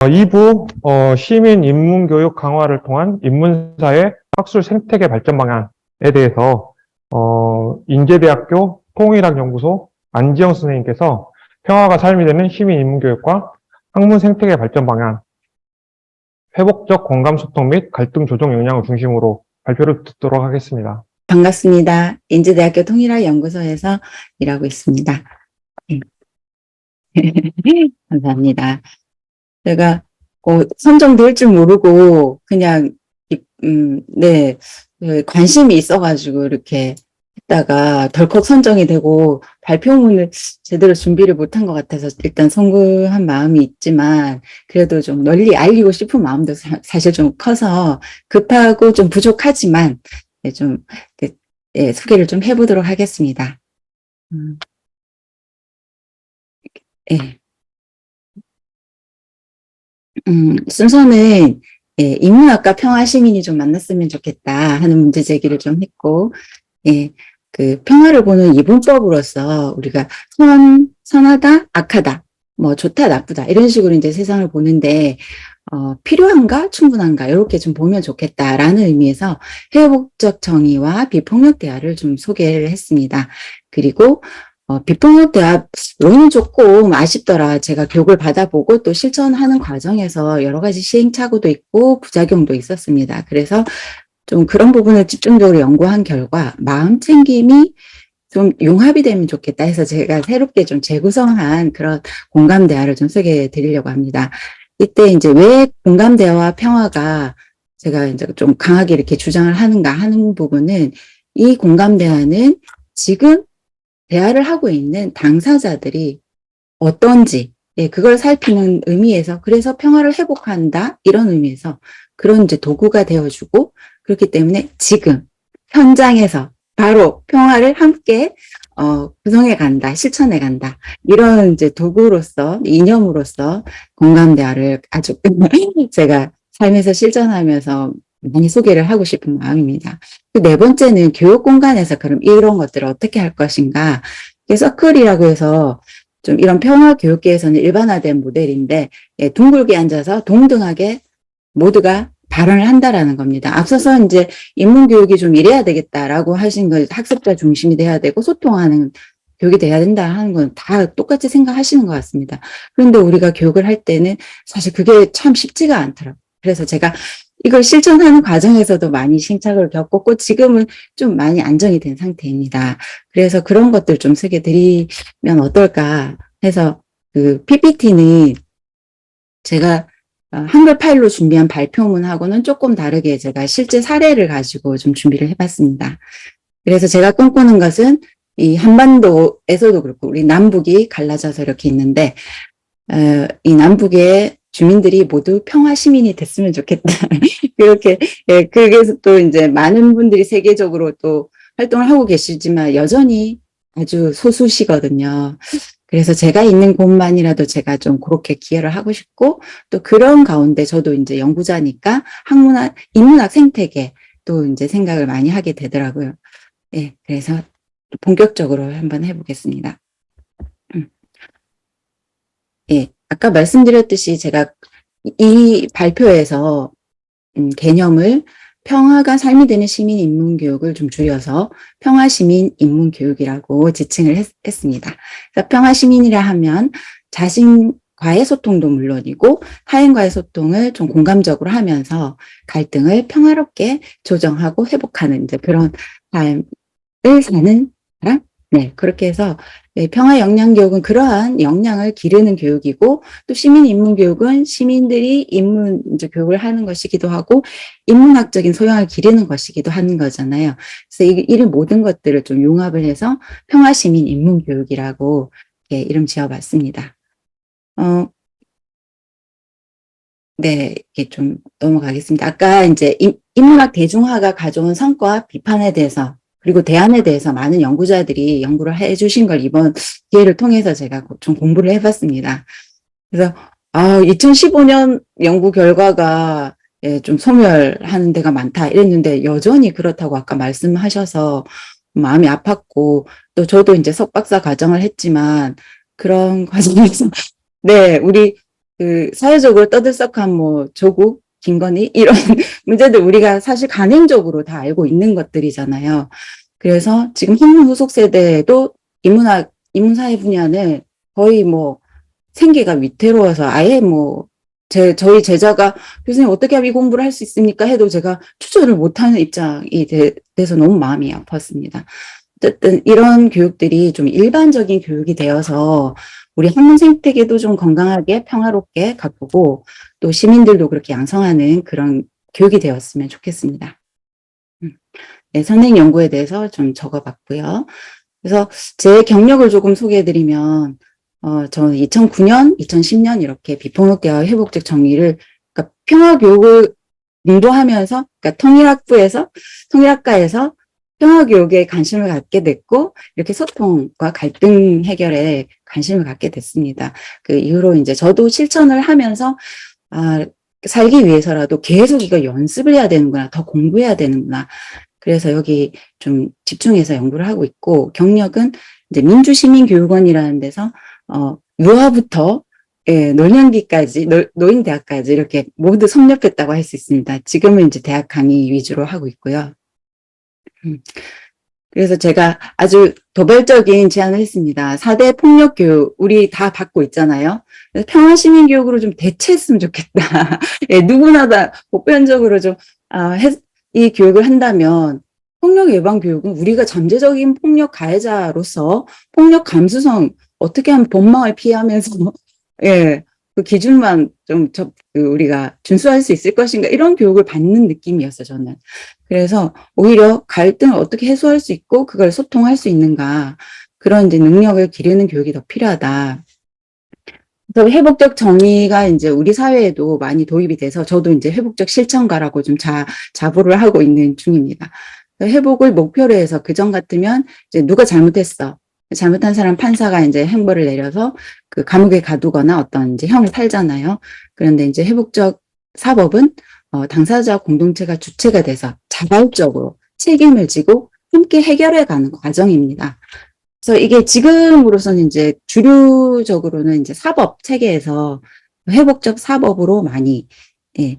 2부 시민 인문교육 강화를 통한 인문사회 학술 생태계 발전 방안에 대해서 인제대학교 통일학연구소 안지영 선생님께서 평화가 삶이 되는 시민 인문교육과 학문 생태계 발전 방안, 회복적 공감 소통 및 갈등 조정 역량을 중심으로 발표를 듣도록 하겠습니다. 반갑습니다. 인제대학교 통일학연구소에서 일하고 있습니다. 감사합니다. 제가 선정될 줄 모르고 그냥 네, 관심이 있어가지고 이렇게 했다가 덜컥 선정이 되고 발표문을 제대로 준비를 못한 것 같아서 일단 송구한 마음이 있지만 그래도 좀 널리 알리고 싶은 마음도 사실 좀 커서 급하고 좀 부족하지만 좀 소개를 좀 해보도록 하겠습니다. 예. 순서는 인문학과 평화시민이 좀 만났으면 좋겠다 하는 문제 제기를 좀 했고, 그 평화를 보는 이분법으로서 우리가 선하다, 악하다, 뭐 좋다, 나쁘다 이런 식으로 이제 세상을 보는데 필요한가, 충분한가 이렇게 좀 보면 좋겠다라는 의미에서 회복적 정의와 비폭력 대화를 좀 소개를 했습니다. 그리고 비폭력 대화론은 조금 아쉽더라. 제가 교육을 받아보고 또 실천하는 과정에서 여러 가지 시행착오도 있고 부작용도 있었습니다. 그래서 좀 그런 부분을 집중적으로 연구한 결과 마음 챙김이 좀 융합이 되면 좋겠다 해서 제가 새롭게 좀 재구성한 그런 공감 대화를 좀 소개해 드리려고 합니다. 이때 이제 왜 공감 대화와 평화가 제가 이제 좀 강하게 이렇게 주장을 하는가 하는 부분은 이 공감 대화는 지금 대화를 하고 있는 당사자들이 어떤지, 그걸 살피는 의미에서, 그래서 평화를 회복한다, 이런 의미에서 그런 이제 도구가 되어주고, 그렇기 때문에 지금, 현장에서 바로 평화를 함께, 구성해 간다, 실천해 간다, 이런 이제 도구로서, 이념으로서 공감대화를 아주 제가 삶에서 실천하면서 많이 소개를 하고 싶은 마음입니다. 그 네 번째는 교육 공간에서 그럼 이런 것들을 어떻게 할 것인가. 서클이라고 해서 좀 이런 평화 교육계에서는 일반화된 모델인데, 둥글게 앉아서 동등하게 모두가 발언을 한다라는 겁니다. 앞서서 이제 인문교육이 좀 이래야 되겠다라고 하신 거 학습자 중심이 돼야 되고 소통하는 교육이 돼야 된다 하는 건 다 똑같이 생각하시는 것 같습니다. 그런데 우리가 교육을 할 때는 사실 그게 참 쉽지가 않더라고요. 그래서 제가 이걸 실천하는 과정에서도 많이 심착을 겪었고 지금은 좀 많이 안정이 된 상태입니다. 그래서 그런 것들 좀 소개드리면 어떨까 해서 그 PPT는 제가 한글 파일로 준비한 발표문하고는 조금 다르게 제가 실제 사례를 가지고 좀 준비를 해봤습니다. 그래서 제가 꿈꾸는 것은 이 한반도에서도 그렇고 우리 남북이 갈라져서 이렇게 있는데 이 남북의 주민들이 모두 평화 시민이 됐으면 좋겠다. 그렇게 그래서 또 이제 많은 분들이 세계적으로 또 활동을 하고 계시지만 여전히 아주 소수시거든요. 그래서 제가 있는 곳만이라도 제가 좀 그렇게 기여를 하고 싶고 또 그런 가운데 저도 이제 연구자니까 인문학 생태계 또 이제 생각을 많이 하게 되더라고요. 그래서 본격적으로 한번 해보겠습니다. 아까 말씀드렸듯이 제가 이 발표에서 개념을 평화가 삶이 되는 시민 인문교육을 좀 줄여서 평화시민 인문교육이라고 지칭을 했습니다. 그래서 평화시민이라 하면 자신과의 소통도 물론이고 타인과의 소통을 좀 공감적으로 하면서 갈등을 평화롭게 조정하고 회복하는 이제 그런 삶을 사는 사람? 그렇게 해서 평화 역량 교육은 그러한 역량을 기르는 교육이고 또 시민 인문 교육은 시민들이 인문 이제 교육을 하는 것이기도 하고 인문학적인 소양을 기르는 것이기도 하는 거잖아요. 그래서 이런 모든 것들을 좀 융합을 해서 평화 시민 인문 교육이라고 이름 지어봤습니다. 이렇게 좀 넘어가겠습니다. 아까 이제 인문학 대중화가 가져온 성과 비판에 대해서 그리고 대안에 대해서 많은 연구자들이 연구를 해주신 걸 이번 기회를 통해서 제가 좀 공부를 해봤습니다. 그래서 2015년 연구 결과가 좀 소멸하는 데가 많다 이랬는데 여전히 그렇다고 아까 말씀하셔서 마음이 아팠고 또 저도 이제 석박사 과정을 했지만 그런 과정에서 우리 그 사회적으로 떠들썩한 뭐 조국, 김건희 이런 문제들 우리가 사실 간행적으로 다 알고 있는 것들이잖아요. 그래서 지금 학문 후속 세대도 인문사회 분야는 거의 뭐 생계가 위태로워서 아예 뭐 저희 제자가 교수님 어떻게 하면 이 공부를 할 수 있습니까? 해도 제가 추천을 못하는 입장이 돼서 너무 마음이 아팠습니다. 어쨌든 이런 교육들이 좀 일반적인 교육이 되어서 우리 학문 생태계도 좀 건강하게 평화롭게 가꾸고 또 시민들도 그렇게 양성하는 그런 교육이 되었으면 좋겠습니다. 네, 선행 연구에 대해서 좀 적어봤고요. 그래서 제 경력을 조금 소개해드리면 저는 2009년, 2010년 이렇게 비폭력대화 회복적 정의를 그러니까 평화교육을 공부하면서 그러니까 통일학과에서 평화교육에 관심을 갖게 됐고 이렇게 소통과 갈등 해결에 관심을 갖게 됐습니다. 그 이후로 이제 저도 실천을 하면서 살기 위해서라도 계속 이거 연습을 해야 되는구나, 더 공부해야 되는구나. 그래서 여기 좀 집중해서 연구를 하고 있고 경력은 이제 민주시민교육원이라는 데서 유아부터 예, 노년기까지 노인대학까지 이렇게 모두 섭렵했다고 할 수 있습니다. 지금은 이제 대학 강의 위주로 하고 있고요. 그래서 제가 아주 도발적인 제안을 했습니다. 4대 폭력교육 우리 다 받고 있잖아요. 평화시민교육으로 좀 대체했으면 좋겠다. 예, 누구나 다 보편적으로 좀 이 교육을 한다면 폭력 예방 교육은 우리가 잠재적인 폭력 가해자로서 폭력 감수성 어떻게 하면 본망을 피하면서 예, 그 기준만 좀 우리가 준수할 수 있을 것인가 이런 교육을 받는 느낌이었어요, 저는. 그래서 오히려 갈등을 어떻게 해소할 수 있고 그걸 소통할 수 있는가 그런 이제 능력을 기르는 교육이 더 필요하다. 그래서 회복적 정의가 이제 우리 사회에도 많이 도입이 돼서 저도 이제 회복적 실천가라고 좀 자부를 하고 있는 중입니다. 회복을 목표로 해서 그전 같으면 이제 누가 잘못했어. 잘못한 사람 판사가 이제 형벌을 내려서 그 감옥에 가두거나 어떤 이제 형을 살잖아요. 그런데 이제 회복적 사법은 당사자 공동체가 주체가 돼서 자발적으로 책임을 지고 함께 해결해가는 과정입니다. 그래서 이게 지금으로서는 이제 주류적으로는 이제 사법 체계에서 회복적 사법으로 많이 예,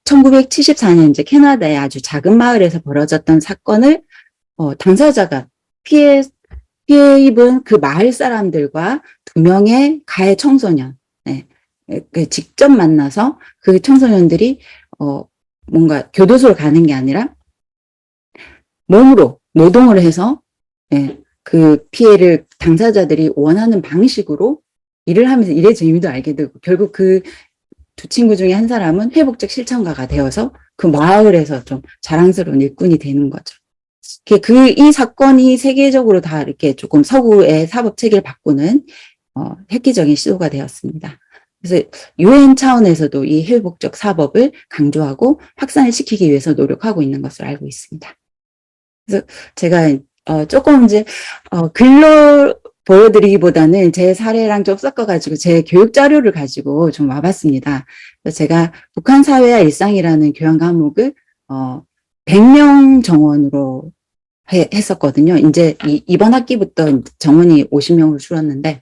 1974년 이제 캐나다의 아주 작은 마을에서 벌어졌던 사건을 당사자가 피해 입은 그 마을 사람들과 2명의 가해 청소년 직접 만나서 그 청소년들이 뭔가 교도소를 가는 게 아니라 몸으로 노동을 해서 그 피해를 당사자들이 원하는 방식으로 일을 하면서 일의 재미도 알게 되고 결국 그 두 친구 중에 한 사람은 회복적 실천가가 되어서 그 마을에서 좀 자랑스러운 일꾼이 되는 거죠. 이 사건이 세계적으로 다 이렇게 조금 서구의 사법 체계를 바꾸는 획기적인 시도가 되었습니다. 그래서 유엔 차원에서도 이 회복적 사법을 강조하고 확산을 시키기 위해서 노력하고 있는 것으로 알고 있습니다. 그래서 제가 조금 이제 글로 보여드리기보다는 제 사례랑 좀 섞어가지고 제 교육 자료를 가지고 좀 와봤습니다. 그래서 제가 북한 사회와 일상이라는 교양 과목을 100명 정원으로 했었거든요. 이제 이번 학기부터 정원이 50명으로 줄었는데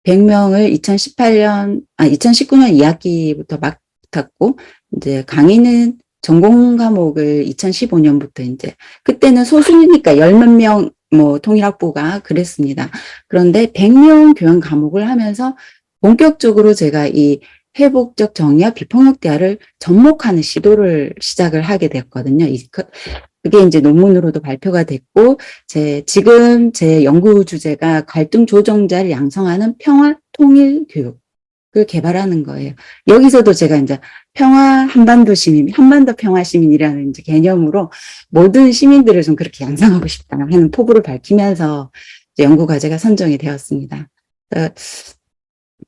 100명을 2019년 2학기부터 맡았고 이제 강의는 전공 과목을 2015년부터 이제 그때는 소수니까 10몇 명 뭐 통일학부가 그랬습니다. 그런데 100명 교양 과목을 하면서 본격적으로 제가 이 회복적 정의와 비폭력 대화를 접목하는 시도를 시작을 하게 됐거든요. 그게 이제 논문으로도 발표가 됐고, 지금 제 연구 주제가 갈등 조정자를 양성하는 평화 통일 교육을 개발하는 거예요. 여기서도 제가 이제 한반도 평화 시민이라는 이제 개념으로 모든 시민들을 좀 그렇게 양성하고 싶다 하는 포부를 밝히면서 이제 연구 과제가 선정이 되었습니다.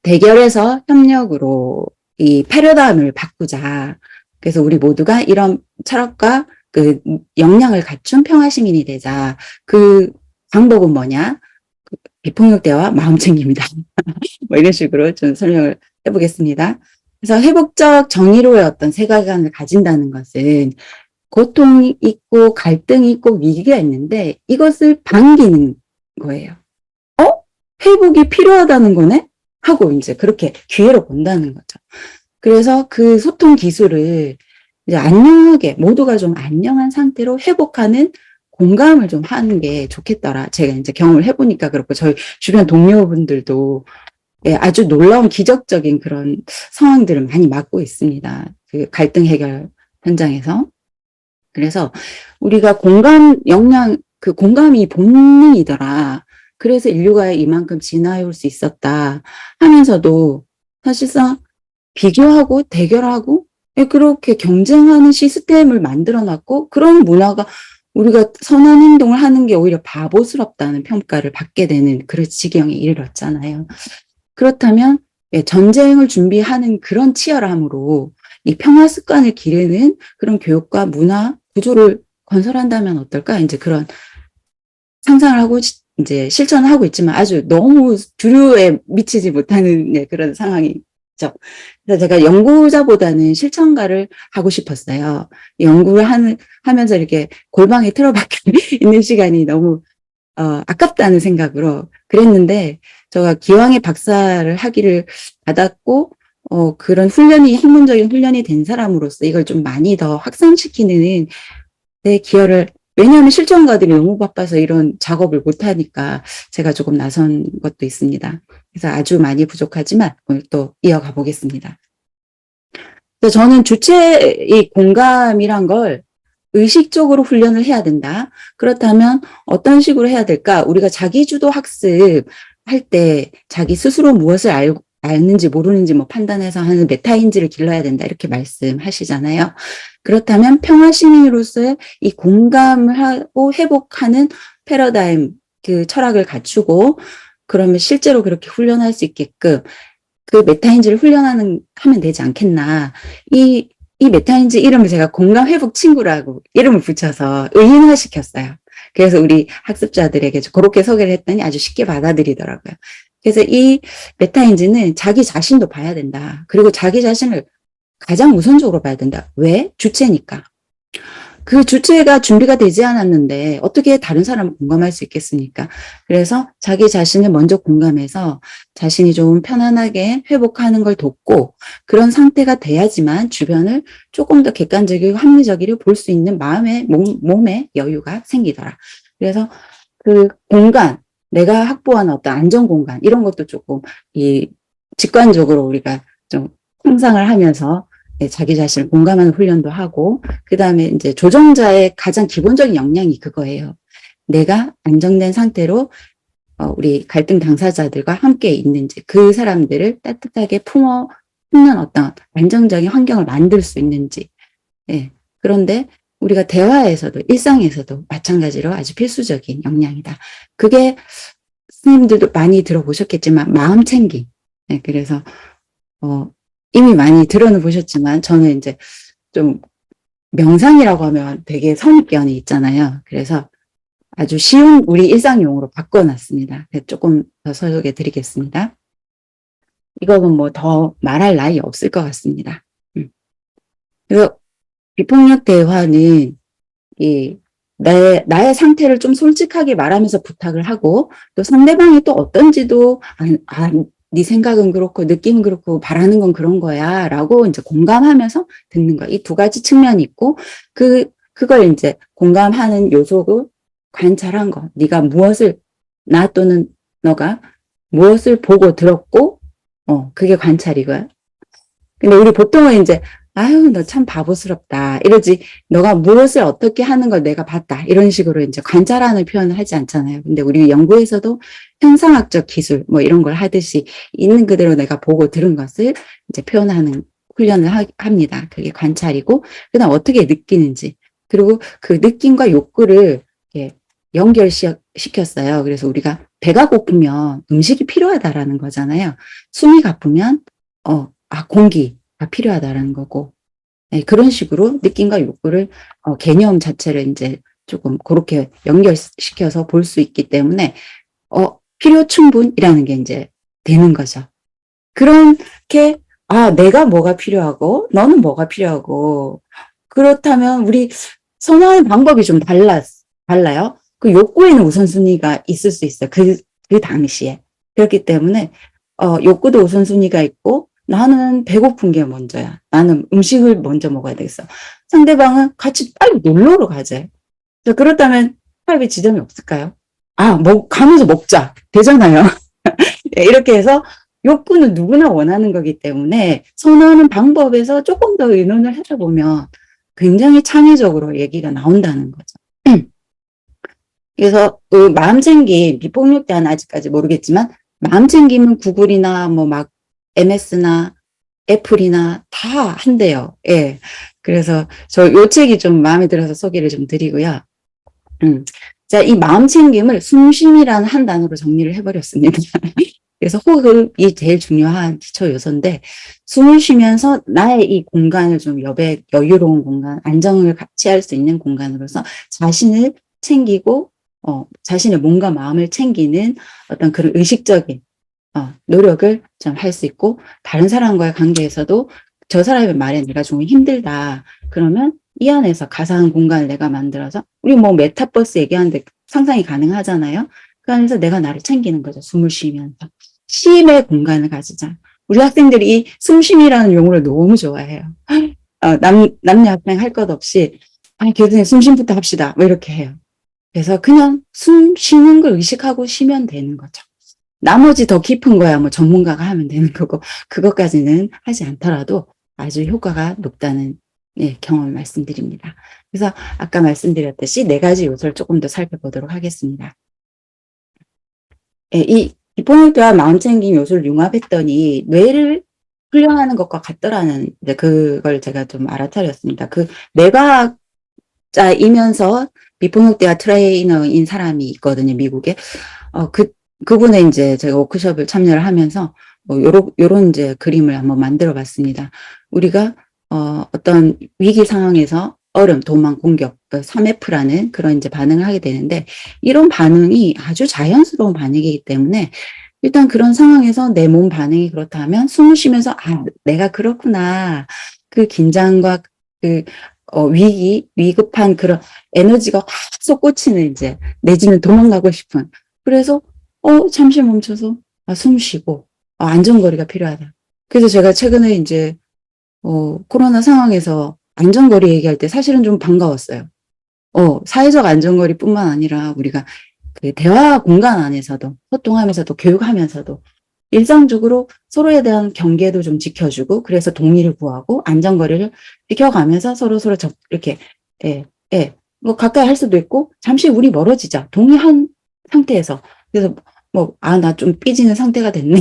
대결에서 협력으로 이 패러다임을 바꾸자. 그래서 우리 모두가 이런 철학과 그 역량을 갖춘 평화 시민이 되자. 그 방법은 뭐냐? 비폭력 대화 마음 챙깁니다. 뭐 이런 식으로 좀 설명을 해보겠습니다. 그래서 회복적 정의로의 어떤 세계관을 가진다는 것은 고통이 있고 갈등이 있고 위기가 있는데 이것을 반기는 거예요. 회복이 필요하다는 거네? 하고 이제 그렇게 기회로 본다는 거죠. 그래서 그 소통 기술을 이제 안녕하게 모두가 좀 안녕한 상태로 회복하는 공감을 좀 하는 게 좋겠더라. 제가 이제 경험을 해보니까 그렇고 저희 주변 동료분들도 예, 아주 놀라운 기적적인 그런 상황들을 많이 맡고 있습니다. 그 갈등 해결 현장에서. 그래서 우리가 공감 역량, 그 공감이 본능이더라. 그래서 인류가 이만큼 진화해 올 수 있었다 하면서도 사실상 비교하고 대결하고 예, 그렇게 경쟁하는 시스템을 만들어 놨고 그런 문화가 우리가 선한 행동을 하는 게 오히려 바보스럽다는 평가를 받게 되는 그런 지경에 이르렀잖아요. 그렇다면 예, 전쟁을 준비하는 그런 치열함으로 이 평화 습관을 기르는 그런 교육과 문화 구조를 건설한다면 어떨까? 이제 그런 상상을 하고 이제 실천을 하고 있지만 아주 너무 주류에 미치지 못하는 네, 그런 상황이죠. 그래서 제가 연구자보다는 실천가를 하고 싶었어요. 연구를 하면서 이렇게 골방에 틀어박혀 있는 시간이 너무 아깝다는 생각으로 그랬는데 제가 기왕에 박사를 하기를 받았고 그런 훈련이 학문적인 훈련이 된 사람으로서 이걸 좀 많이 더 확산시키는 내 기여를 왜냐하면 실전가들이 너무 바빠서 이런 작업을 못하니까 제가 조금 나선 것도 있습니다. 그래서 아주 많이 부족하지만 오늘 또 이어가 보겠습니다. 그래서 저는 주체의 공감이란 걸 의식적으로 훈련을 해야 된다. 그렇다면 어떤 식으로 해야 될까? 우리가 자기주도 학습 할 때 자기 스스로 무엇을 알는지 모르는지 뭐 판단해서 하는 메타인지를 길러야 된다. 이렇게 말씀하시잖아요. 그렇다면 평화시민으로서의 이 공감을 하고 회복하는 패러다임, 그 철학을 갖추고 그러면 실제로 그렇게 훈련할 수 있게끔 그 메타인지를 하면 되지 않겠나. 이 메타인지 이름을 제가 공감회복 친구라고 이름을 붙여서 의인화시켰어요. 그래서 우리 학습자들에게 그렇게 소개를 했더니 아주 쉽게 받아들이더라고요. 그래서 이 메타인지는 자기 자신도 봐야 된다. 그리고 자기 자신을 가장 우선적으로 봐야 된다. 왜? 주체니까. 그 주체가 준비가 되지 않았는데 어떻게 다른 사람을 공감할 수 있겠습니까? 그래서 자기 자신을 먼저 공감해서 자신이 좀 편안하게 회복하는 걸 돕고 그런 상태가 돼야지만 주변을 조금 더 객관적이고 합리적으로 볼 수 있는 몸의 여유가 생기더라. 그래서 그 공간, 내가 확보한 어떤 안전 공간 이런 것도 조금 직관적으로 우리가 좀 상상을 하면서 자기 자신을 공감하는 훈련도 하고, 그 다음에 이제 조정자의 가장 기본적인 역량이 그거예요. 내가 안정된 상태로, 우리 갈등 당사자들과 함께 있는지, 그 사람들을 따뜻하게 품는 어떤 안정적인 환경을 만들 수 있는지. 예. 그런데 우리가 대화에서도, 일상에서도 마찬가지로 아주 필수적인 역량이다. 그게 선생님들도 많이 들어보셨겠지만, 마음 챙김. 예. 그래서, 이미 많이 들어는 보셨지만 저는 이제 좀 명상이라고 하면 되게 선입견이 있잖아요. 그래서 아주 쉬운 우리 일상용어로 바꿔놨습니다. 조금 더 설명해 드리겠습니다. 이거는 뭐 더 말할 나위 없을 것 같습니다. 그래서 비폭력 대화는 나의 상태를 좀 솔직하게 말하면서 부탁을 하고 또 상대방이 또 어떤지도 네 생각은 그렇고 느낌은 그렇고 바라는 건 그런 거야 라고 이제 공감하면서 듣는 거야. 이 두 가지 측면이 있고 그걸 이제 공감하는 요소고 관찰한 거. 네가 나 또는 너가 무엇을 보고 들었고 그게 관찰이고요. 근데 우리 보통은 이제 아유 너 참 바보스럽다 이러지 너가 무엇을 어떻게 하는 걸 내가 봤다 이런 식으로 이제 관찰하는 표현을 하지 않잖아요. 근데 우리 연구에서도 현상학적 기술 뭐 이런 걸 하듯이 있는 그대로 내가 보고 들은 것을 이제 표현하는 훈련을 합니다. 그게 관찰이고 그다음 어떻게 느끼는지 그리고 그 느낌과 욕구를 이렇게 연결시켰어요. 그래서 우리가 배가 고프면 음식이 필요하다라는 거잖아요. 숨이 가쁘면 공기가 필요하다라는 거고 네, 그런 식으로 느낌과 욕구를 개념 자체를 이제 조금 그렇게 연결시켜서 볼 수 있기 때문에 필요 충분이라는 게 이제 되는 거죠. 그렇게 내가 뭐가 필요하고 너는 뭐가 필요하고 그렇다면 우리 선호하는 방법이 좀 달라요. 그 욕구에는 우선순위가 있을 수 있어요. 그 당시에. 그렇기 때문에 욕구도 우선순위가 있고, 나는 배고픈 게 먼저야. 나는 음식을 먼저 먹어야 되겠어. 상대방은 같이 빨리 놀러로 가재. 그렇다면 화합의 지점이 없을까요? 가면서 먹자. 되잖아요. 네, 이렇게 해서 욕구는 누구나 원하는 거기 때문에 선호하는 방법에서 조금 더 의논을 하다 보면 굉장히 창의적으로 얘기가 나온다는 거죠. 그래서 그 마음 챙김, 비폭력 대화는 아직까지 모르겠지만 마음 챙김은 구글이나 뭐 막 MS나 애플이나 다 한대요. 예. 그래서 저 요 책이 좀 마음에 들어서 소개를 좀 드리고요. 자, 이 마음 챙김을 숨쉼이라는 한 단어로 정리를 해버렸습니다. 그래서 호흡이 제일 중요한 기초 요소인데, 숨을 쉬면서 나의 이 공간을 좀 여유로운 공간, 안정을 취할 수 있는 공간으로서 자신을 챙기고, 자신의 몸과 마음을 챙기는 어떤 그런 의식적인, 노력을 좀 할 수 있고, 다른 사람과의 관계에서도 저 사람의 말에 내가 좀 힘들다. 그러면 이 안에서 가상한 공간을 내가 만들어서, 우리 뭐 메타버스 얘기하는데 상상이 가능하잖아요. 그 안에서 내가 나를 챙기는 거죠. 숨을 쉬면서. 쉼의 공간을 가지자. 우리 학생들이 이 숨쉼이라는 용어를 너무 좋아해요. 남녀 학생 할 것 없이, 교수님 숨쉼부터 합시다. 뭐 이렇게 해요. 그래서 그냥 숨 쉬는 걸 의식하고 쉬면 되는 거죠. 나머지 더 깊은 거야 뭐 전문가가 하면 되는 거고, 그것까지는 하지 않더라도 아주 효과가 높다는 경험을 말씀드립니다. 그래서 아까 말씀드렸듯이 4가지 요소를 조금 더 살펴보도록 하겠습니다. 이 비폭력 대화 마음 챙김 요소를 융합했더니 뇌를 훈련하는 것과 같더라는 그걸 제가 좀 알아차렸습니다. 그 뇌과학자이면서 비폭력 대화 트레이너인 사람이 있거든요, 미국에. 그분의 이제 제가 워크숍을 참여를 하면서 요런 이제 그림을 한번 만들어 봤습니다. 우리가 어떤 위기 상황에서 도망, 공격, 3F라는 그런 이제 반응을 하게 되는데, 이런 반응이 아주 자연스러운 반응이기 때문에 일단 그런 상황에서 내 몸 반응이 그렇다면 숨을 쉬면서 내가 그렇구나. 그 긴장과 그 위급한 그런 에너지가 확 솟구치는 이제 내지는 도망가고 싶은. 그래서 잠시 멈춰서 숨 쉬고 안전거리가 필요하다. 그래서 제가 최근에 이제 코로나 상황에서 안전거리 얘기할 때 사실은 좀 반가웠어요. 사회적 안전거리뿐만 아니라 우리가 그 대화 공간 안에서도 소통하면서도 교육하면서도 일상적으로 서로에 대한 경계도 좀 지켜주고, 그래서 동의를 구하고 안전거리를 지켜가면서 서로 이렇게 뭐 가까이 할 수도 있고, 잠시 우리 멀어지자 동의한 상태에서. 그래서 나 좀 삐지는 상태가 됐네.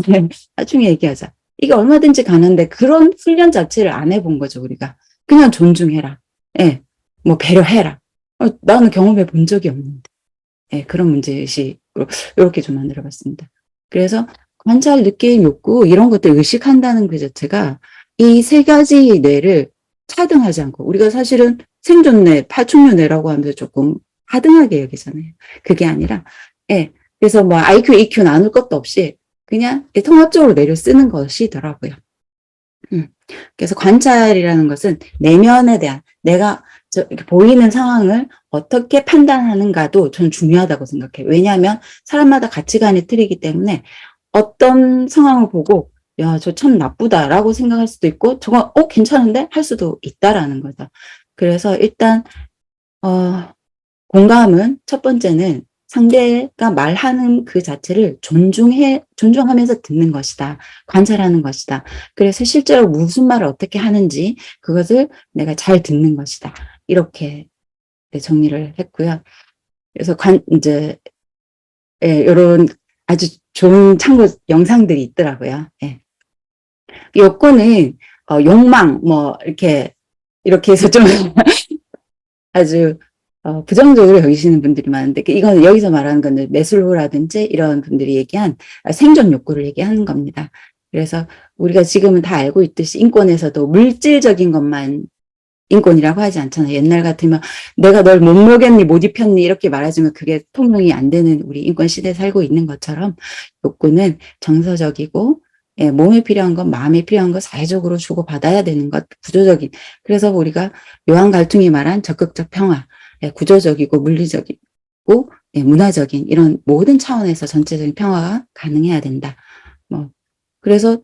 나중에 얘기하자. 이게 얼마든지 가는데 그런 훈련 자체를 안 해본 거죠, 우리가. 그냥 존중해라. 뭐 배려해라. 나는 경험해 본 적이 없는데. 그런 문제의식으로 이렇게 좀 만들어 봤습니다. 그래서 관찰, 느낌, 욕구 이런 것들 의식한다는 그 자체가 이 3가지 뇌를 차등하지 않고, 우리가 사실은 생존뇌, 파충류뇌라고 하면서 조금 하등하게 여기잖아요. 그게 아니라 그래서 뭐 IQ, EQ 나눌 것도 없이 그냥 통합적으로 뇌를 쓰는 것이더라고요. 그래서 관찰이라는 것은 내면에 대한, 내가 이렇게 보이는 상황을 어떻게 판단하는가도 전 중요하다고 생각해요. 왜냐하면 사람마다 가치관이 틀리기 때문에 어떤 상황을 보고 저 참 나쁘다라고 생각할 수도 있고, 저거 괜찮은데 할 수도 있다라는 거죠. 그래서 일단 공감은 첫 번째는 상대가 말하는 그 자체를 존중하면서 듣는 것이다. 관찰하는 것이다. 그래서 실제로 무슨 말을 어떻게 하는지 그것을 내가 잘 듣는 것이다. 이렇게 정리를 했고요. 그래서 이제 이런 아주 좋은 참고 영상들이 있더라고요. 욕구는 욕망 이렇게 해서 좀 아주 부정적으로 여기시는 분들이 많은데, 이건 여기서 말하는 건 매슬로우라든지 이런 분들이 얘기한 생존 욕구를 얘기하는 겁니다. 그래서 우리가 지금은 다 알고 있듯이 인권에서도 물질적인 것만 인권이라고 하지 않잖아요. 옛날 같으면 내가 널 못 먹였니, 못 입혔니 이렇게 말해주면 그게 통용이 안 되는 우리 인권 시대에 살고 있는 것처럼, 욕구는 정서적이고, 몸에 필요한 것, 마음에 필요한 것 사회적으로 주고받아야 되는 것, 구조적인. 그래서 우리가 요한 갈퉁이 말한 적극적 평화, 구조적이고 물리적이고 문화적인 이런 모든 차원에서 전체적인 평화가 가능해야 된다. 그래서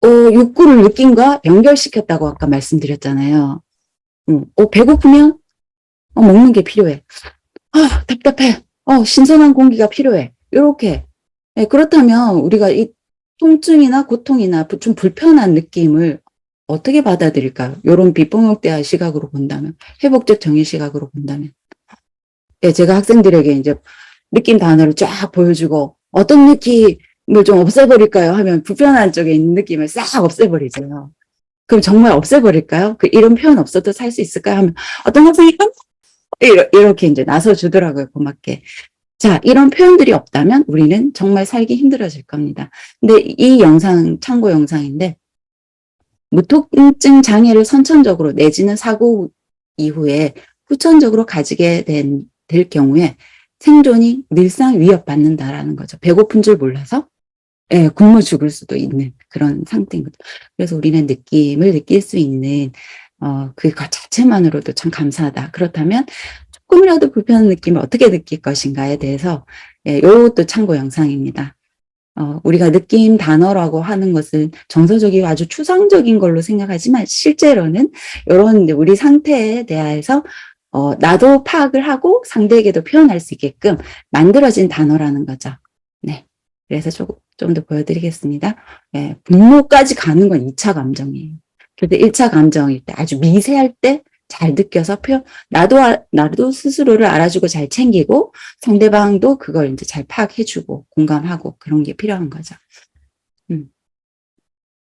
욕구를 느낌과 연결시켰다고 아까 말씀드렸잖아요. 배고프면 먹는 게 필요해. 답답해. 신선한 공기가 필요해. 요렇게. 예, 그렇다면 우리가 이 통증이나 고통이나 좀 불편한 느낌을 어떻게 받아들일까요? 요런 비폭력대화 시각으로 본다면, 회복적 정의 시각으로 본다면. 예, 제가 학생들에게 이제 느낌 단어를 쫙 보여주고 어떤 느낌을 좀 없애버릴까요? 하면 불편한 쪽에 있는 느낌을 싹 없애버리죠. 그럼 정말 없애버릴까요? 이런 표현 없어도 살 수 있을까요? 하면 어떤 학생이 이렇게 이제 나서주더라고요, 고맙게. 자, 이런 표현들이 없다면 우리는 정말 살기 힘들어질 겁니다. 근데 이 영상, 참고 영상인데, 무통증 장애를 선천적으로 내지는 사고 이후에 후천적으로 가지게 될 경우에 생존이 늘상 위협받는다라는 거죠. 배고픈 줄 몰라서 굶어 죽을 수도 있는 그런 상태인 거죠. 그래서 우리는 느낌을 느낄 수 있는 그것 자체만으로도 참 감사하다. 그렇다면 조금이라도 불편한 느낌을 어떻게 느낄 것인가에 대해서 이것도 참고 영상입니다. 우리가 느낌 단어라고 하는 것은 정서적이고 아주 추상적인 걸로 생각하지만 실제로는 이런 우리 상태에 대해서 나도 파악을 하고 상대에게도 표현할 수 있게끔 만들어진 단어라는 거죠. 네. 그래서 좀 더 보여드리겠습니다. 네, 분노까지 가는 건 2차 감정이에요. 그런데 1차 감정일 때 아주 미세할 때 잘 느껴서 나도 스스로를 알아주고 잘 챙기고 상대방도 그걸 이제 잘 파악해주고 공감하고 그런 게 필요한 거죠.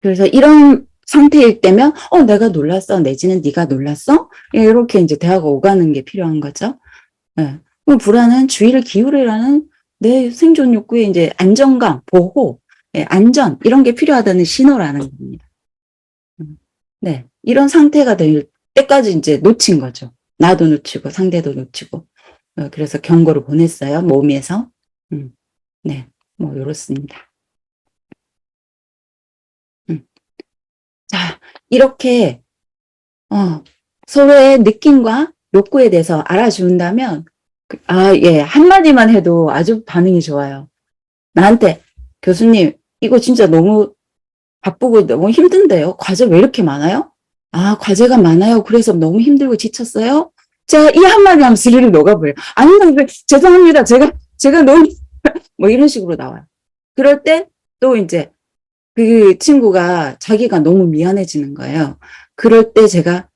그래서 이런 상태일 때면 내가 놀랐어 내지는 네가 놀랐어 이렇게 이제 대화가 오가는 게 필요한 거죠. 네. 그럼 불안은 주의를 기울이라는 내 생존 욕구의 이제 안정감, 보호, 안전 이런 게 필요하다는 신호라는 겁니다. 네, 이런 상태가 될 때까지 이제 놓친 거죠. 나도 놓치고 상대도 놓치고. 그래서 경고를 보냈어요. 몸에서. 네, 뭐 이렇습니다. 자, 이렇게 서로의 느낌과 욕구에 대해서 알아준다면 예, 한마디만 해도 아주 반응이 좋아요. 나한테 교수님 이거 진짜 너무 바쁘고 너무 힘든데요. 과제 왜 이렇게 많아요? 과제가 많아요. 그래서 너무 힘들고 지쳤어요? 자, 이 한마디 하면 스르르 녹아버려요. 아니면 죄송합니다. 제가 너무 뭐 이런 식으로 나와요. 그럴 때 또 이제 그 친구가 자기가 너무 미안해지는 거예요. 그럴 때 제가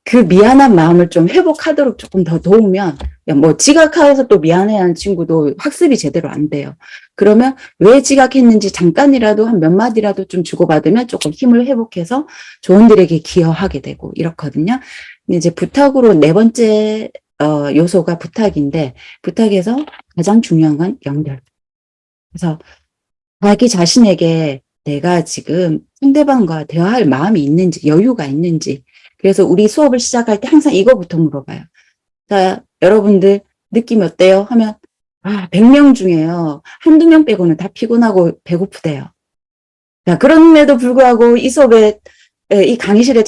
그 미안한 마음을 좀 회복하도록 조금 더 도우면 뭐 지각해서 또 미안해하는 친구도 학습이 제대로 안 돼요. 그러면 왜 지각했는지 잠깐이라도 한 몇 마디라도 좀 주고받으면 조금 힘을 회복해서 조원들에게 기여하게 되고 이렇거든요. 근데 이제 부탁으로 네 번째 요소가 부탁인데 부탁에서 가장 중요한 건 연결. 그래서 자기 자신에게 내가 지금 상대방과 대화할 마음이 있는지 여유가 있는지 그래서 우리 수업을 시작할 때 항상 이거부터 물어봐요. 자, 여러분들 느낌 어때요? 하면 100명 중에요. 한두 명 빼고는 다 피곤하고 배고프대요. 자, 그럼에도 불구하고 이 수업에 이 강의실에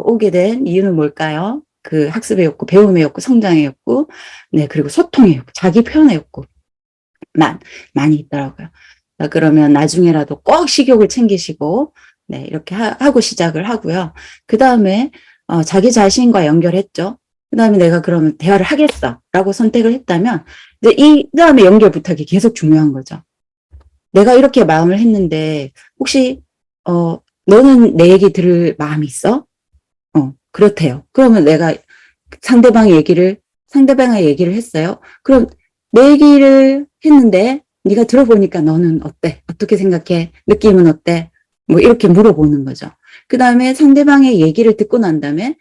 오게 된 이유는 뭘까요? 그 학습의 욕구, 배움의 욕구, 성장의 욕구, 네, 그리고 소통의 욕구, 자기 표현의 욕구 많이 있더라고요. 자, 그러면 나중에라도 꼭 식욕을 챙기시고 네, 이렇게 하고 시작을 하고요. 그 다음에, 자기 자신과 연결했죠. 그 다음에 내가 그러면 대화를 하겠어. 라고 선택을 했다면, 이제 그 다음에 연결 부탁이 계속 중요한 거죠. 내가 이렇게 마음을 했는데, 혹시, 너는 내 얘기 들을 마음이 있어? 그렇대요. 그러면 내가 상대방의 얘기를 했어요. 그럼 내 얘기를 했는데, 네가 들어보니까 너는 어때? 어떻게 생각해? 느낌은 어때? 뭐 이렇게 물어보는 거죠. 그 다음에 상대방의 얘기를 듣고 난 다음에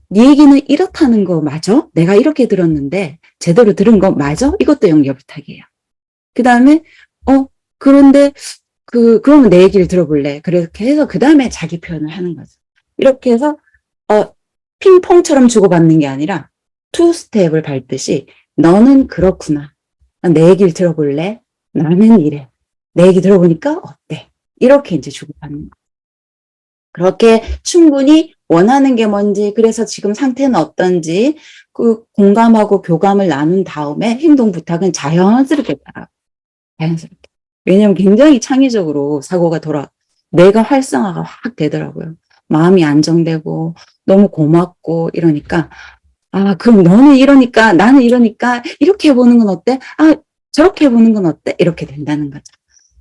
네 얘기는 이렇다는 거 맞아? 내가 이렇게 들었는데 제대로 들은 거 맞아? 이것도 연결 부탁이에요. 그 다음에 그런데 그러면 내 얘기를 들어볼래? 그렇게 해서 그 다음에 자기 표현을 하는 거죠. 이렇게 해서 핑퐁처럼 주고받는 게 아니라 투 스텝을 밟듯이 너는 그렇구나. 내 얘기를 들어볼래? 나는 이래. 내 얘기 들어보니까 어때? 이렇게 이제 주고받는 거예요. 그렇게 충분히 원하는 게 뭔지, 그래서 지금 상태는 어떤지, 그 공감하고 교감을 나눈 다음에 행동 부탁은 자연스럽게 따라요. 자연스럽게. 왜냐하면 굉장히 창의적으로 뇌가 활성화가 확 되더라고요. 마음이 안정되고 너무 고맙고 이러니까 아, 그럼 너는 이러니까 나는 이러니까 이렇게 해보는 건 어때? 아, 저렇게 해보는 건 어때? 이렇게 된다는 거죠.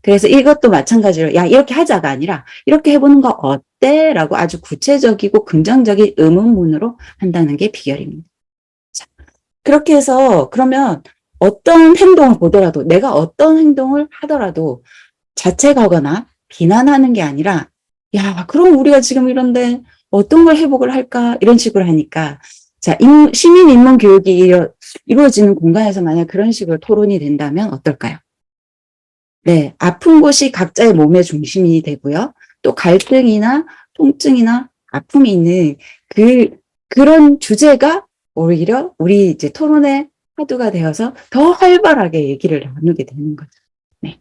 그래서 이것도 마찬가지로 야, 이렇게 하자가 아니라 이렇게 해보는 거 어때? 라고 아주 구체적이고 긍정적인 의문문으로 한다는 게 비결입니다. 자, 그렇게 해서 그러면 어떤 행동을 보더라도 내가 어떤 행동을 하더라도 자책하거나 비난하는 게 아니라 야, 그럼 우리가 지금 이런데 어떤 걸 회복을 할까? 이런 식으로 하니까 자, 시민 인문 교육이 이루어지는 공간에서 만약 그런 식으로 토론이 된다면 어떨까요? 네, 아픈 곳이 각자의 몸의 중심이 되고요. 또 갈등이나 통증이나 아픔이 있는 그런 주제가 오히려 우리 이제 토론의 화두가 되어서 더 활발하게 얘기를 나누게 되는 거죠. 네.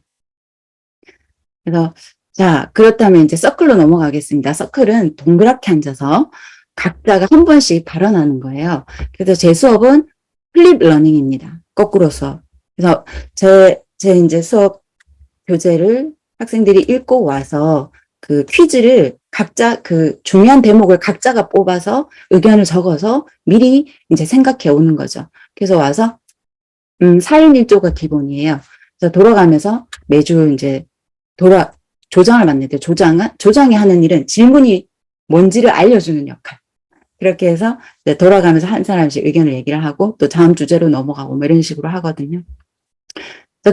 그래서, 자, 그렇다면 이제 서클로 넘어가겠습니다. 서클은 동그랗게 앉아서 각자가 한 번씩 발언하는 거예요. 그래서 제 수업은 플립 러닝입니다. 거꾸로 수업. 그래서 제 이제 수업 교재를 학생들이 읽고 와서 그 퀴즈를 각자 그 중요한 대목을 각자가 뽑아서 의견을 적어서 미리 이제 생각해 오는 거죠. 그래서 와서 4인 1조가 기본이에요. 그래서 돌아가면서 매주 이제 조장을 맡는데 조장이 하는 일은 질문이 뭔지를 알려주는 역할. 그렇게 해서 이제 돌아가면서 한 사람씩 의견을 얘기를 하고 또 다음 주제로 넘어가고 뭐 이런 식으로 하거든요.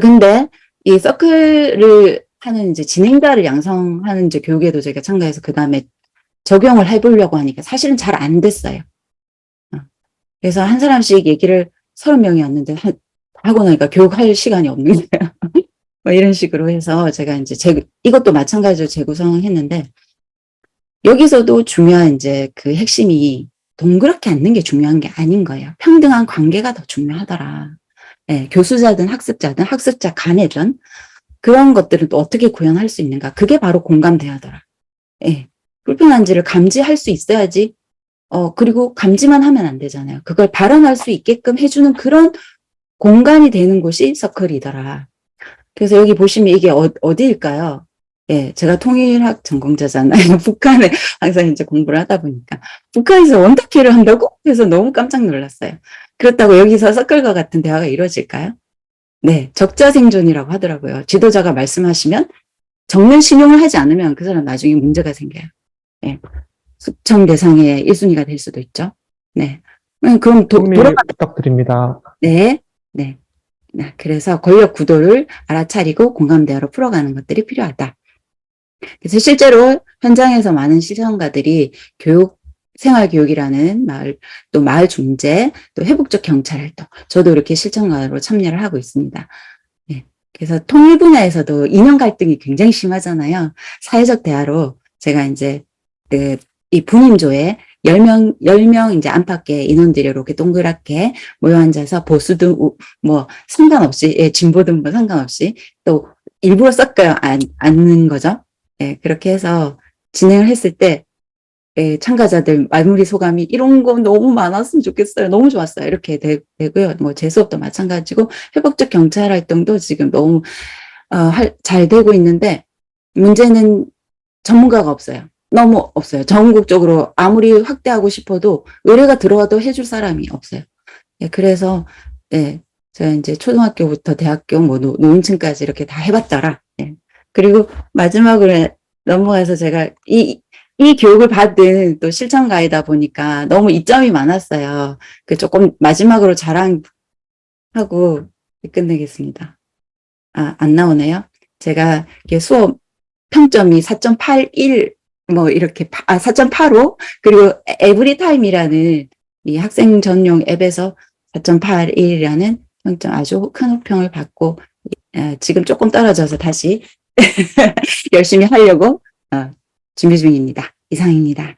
근데 이 서클을 하는 이제 진행자를 양성하는 이제 교육에도 제가 참가해서 그 다음에 적용을 해보려고 하니까 사실은 잘 안 됐어요. 그래서 한 사람씩 얘기를 30명이었는데 하고 나니까 교육할 시간이 없는 거예요. 뭐 이런 식으로 해서 제가 이제 이것도 마찬가지로 재구성했는데 여기서도 중요한 이제 그 핵심이 동그랗게 앉는 게 중요한 게 아닌 거예요. 평등한 관계가 더 중요하더라. 네, 교수자든 학습자 간에든 그런 것들은 또 어떻게 구현할 수 있는가. 그게 바로 공감대하더라. 예, 불편한지를 감지할 수 있어야지. 그리고 감지만 하면 안 되잖아요. 그걸 발언할 수 있게끔 해주는 그런 공간이 되는 곳이 서클이더라. 그래서 여기 보시면 이게 어디일까요? 예, 제가 통일학 전공자잖아요. 북한에 항상 이제 공부를 하다 보니까. 북한에서 원탁회를 한다고? 그래서 너무 깜짝 놀랐어요. 그렇다고 여기서 서클과 같은 대화가 이루어질까요? 네, 적자생존이라고 하더라고요. 지도자가 말씀하시면 적는 신용을 하지 않으면 그 사람 나중에 문제가 생겨요. 네, 숙청 대상의 1순위가 될 수도 있죠. 네, 그럼 부탁드립니다. 네, 네. 그래서 권력 구도를 알아차리고 공감대화로 풀어가는 것들이 필요하다. 그래서 실제로 현장에서 많은 실천가들이 생활교육이라는 또 마을 중재, 또 회복적 경찰 활동, 저도 이렇게 실천가로 참여를 하고 있습니다. 네. 그래서 통일 분야에서도 이념 갈등이 굉장히 심하잖아요. 사회적 대화로 제가 이제 이 분임조에 10명 이제 안팎의 인원들이 이렇게 동그랗게 모여 앉아서 보수든 뭐 상관없이, 진보든 뭐 상관없이 또 일부러 섞어요. 않는 거죠. 예, 그렇게 해서 진행을 했을 때 참가자들 마무리 소감이 이런 거 너무 많았으면 좋겠어요. 너무 좋았어요. 이렇게 되고요. 뭐 제 수업도 마찬가지고 회복적 경찰 활동도 지금 너무 잘 되고 있는데 문제는 전문가가 없어요. 너무 없어요. 전국적으로 아무리 확대하고 싶어도 의뢰가 들어와도 해줄 사람이 없어요. 예, 그래서 제가 이제 초등학교부터 대학교 뭐 노인층까지 이렇게 다 해봤더라. 예. 그리고 마지막으로 넘어가서 제가 이 교육을 받은 또 실천가이다 보니까 너무 이점이 많았어요. 조금 마지막으로 자랑하고 끝내겠습니다. 안 나오네요. 제가 수업 평점이 4.81 뭐 이렇게 4.85 그리고 에브리타임이라는 이 학생 전용 앱에서 4.81이라는 평점 아주 큰 호평을 받고 지금 조금 떨어져서 다시 열심히 하려고 준비 중입니다. 이상입니다.